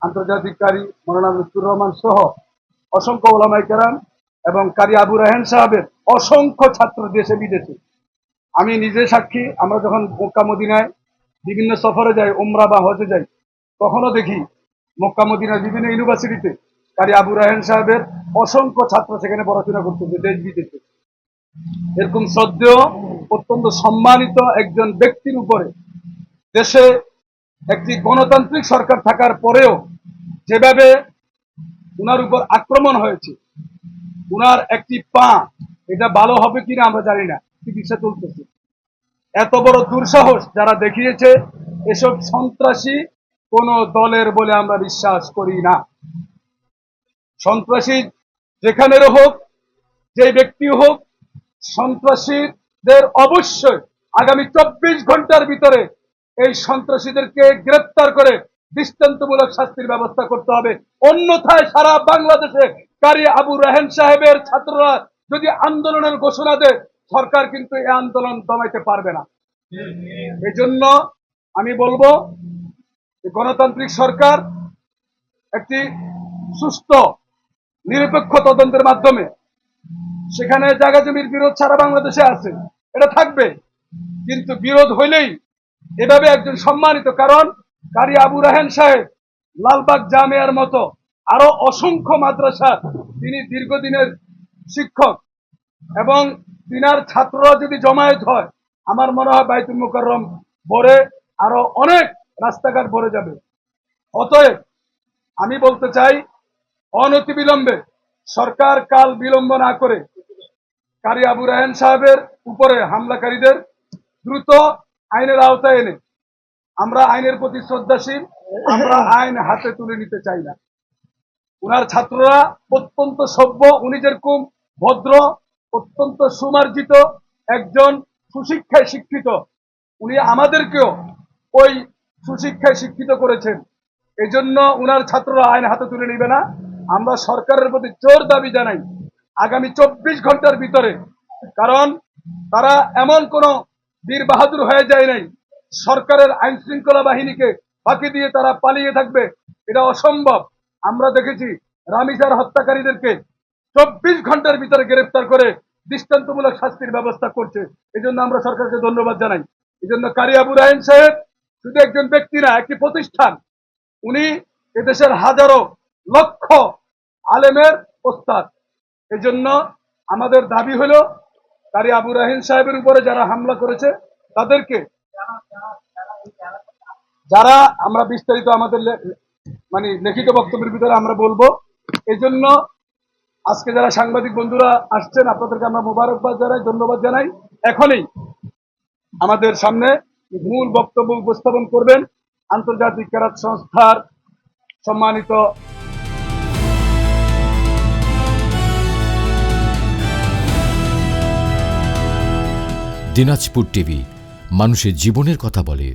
আন্তর্জাতিক কারি মৌলানা লুৎফুর রহমান সহ অসংখ্য ওলামায়ে কেরাম এবং কারি আবু রায়হান সাহেবের অসংখ্য ছাত্র দেশে বিদেশে। আমি নিজে সাক্ষী, আমরা যখন মক্কা মদিনায় বিভিন্ন সফরে যাই, উমরা বা হজে যাই, তখনও দেখি মক্কা মদিনার বিভিন্ন ইউনিভার্সিটিতে কারি আবু রায়হান সাহেবের অসংখ্য ছাত্র সেখানে পড়াশোনা করতেছে দেশ বিদেশে। এরকম শ্রদ্ধেয় অত্যন্ত সম্মানিত একজন ব্যক্তির উপরে দেশে একটি গণতান্ত্রিক সরকার থাকার পরেও যেভাবে উনার উপর আক্রমণ হয়েছে, উনার একটি পা এটা ভালো হবে কিনা আমরা জানি না, চিকিৎসা চলতেছে। এত বড় দুঃসাহস যারা দেখিয়েছে, এসব সন্ত্রাসী কোন দলের বলে আমরা বিশ্বাস করি না। সন্ত্রাসী যেখানেরও হোক, যে ব্যক্তি হোক, সন্ত্রাসীদের অবশ্যই আগামী 24 ঘন্টার ভিতরে এই সন্ত্রাসীদেরকে গ্রেপ্তার করে দৃষ্টান্তমূলক শাস্তির ব্যবস্থা করতে হবে। অন্যথায় সারা বাংলাদেশে কারি আবু রায়হান সাহেবের ছাত্ররা যদি আন্দোলনের ঘোষণা দেয়, সরকার কিন্তু এই আন্দোলন দমাইতে পারবে না। এজন্য আমি বলবো, গণতান্ত্রিক সরকার একটি সুস্থ নিরপেক্ষ তদন্তের মাধ্যমে, সেখানে জায়গা জমির বিরোধ সারা বাংলাদেশে আছে, এটা থাকবে, কিন্তু বিরোধ হইলেই এভাবে একজন সম্মানিত, কারণ কারি আবু রায়হান সাহেব লালবাগ জামিয়ার মতো আরো অসংখ্য মাদ্রাসা তিনি দীর্ঘদিনের শিক্ষক, এবং তিনার ছাত্ররা যদি জমায়েত হয়, আমার মনে হয় বাইতুল মুকাররম ভরে আরো অনেক রাস্তাঘাট ভরে যাবে। অতএব আমি বলতে চাই, অনতিবিলম্বে সরকার কাল বিলম্ব না করে কারি আবু রায়হান সাহেবের উপরে হামলাকারীদের দ্রুত আইনের আওতায় এনে, আমরা আইনের প্রতি শ্রদ্ধাশীল, আমরা আইন হাতে তুলে নিতে চাই না। উনার ছাত্ররা অত্যন্ত সভ্য, উনি যেরকম ভদ্র, অত্যন্ত সুমার্জিত একজন সুশিক্ষায় শিক্ষিত, উনি আমাদেরকেও ওই সুশিক্ষায় শিক্ষিত করেছেন। এই জন্য উনার ছাত্ররা আইন হাতে তুলে নিবে না। আমরা সরকারের প্রতি জোর দাবি জানাই, আগামী 24 ঘন্টার ভিতরে, কারণ তারা এমন কোন বীর বাহাদুর হয়ে যায় নাই, সরকারের আইন শৃঙ্খলা বাহিনীকে ফাঁকি দিয়ে তারা পালিয়ে থাকবে, এটা অসম্ভব। আমরা দেখেছি রামিসার হত্যাকারীদেরকে 24 ঘন্টার ভিতরে গ্রেফতার করে দৃষ্টান্তমূলক শাস্তির ব্যবস্থা করছে। এই জন্য আমরা সরকারকে ধন্যবাদ জানাই। এই জন্য কারি আবু রায়হান সাহেব শুধু একজন ব্যক্তি না, একটি প্রতিষ্ঠান। উনি এদেশের হাজারো লক্ষ আলেমের ওস্তাদ। এই জন্য আমাদের দাবি হলো, কারি আবু রায়হান সাহেবের উপরে যারা হামলা করেছে তাদেরকে, যারা আমরা বিস্তারিত আমাদের লিখিত বক্তব্যের ভিতরে আমরা বলবো। এই জন্য আজকে যারা সাংবাদিক বন্ধুরা আসছেন, আপনাদেরকে আমরা মোবারকবাদ জানাই, ধন্যবাদ জানাই। এখনই আমাদের সামনে মূল বক্তব্য উপস্থাপন করবেন আন্তর্জাতিক কেরাত সংস্থার সম্মানিত দিনাজপুর টিভি, মানুষের জীবনের কথা বলে।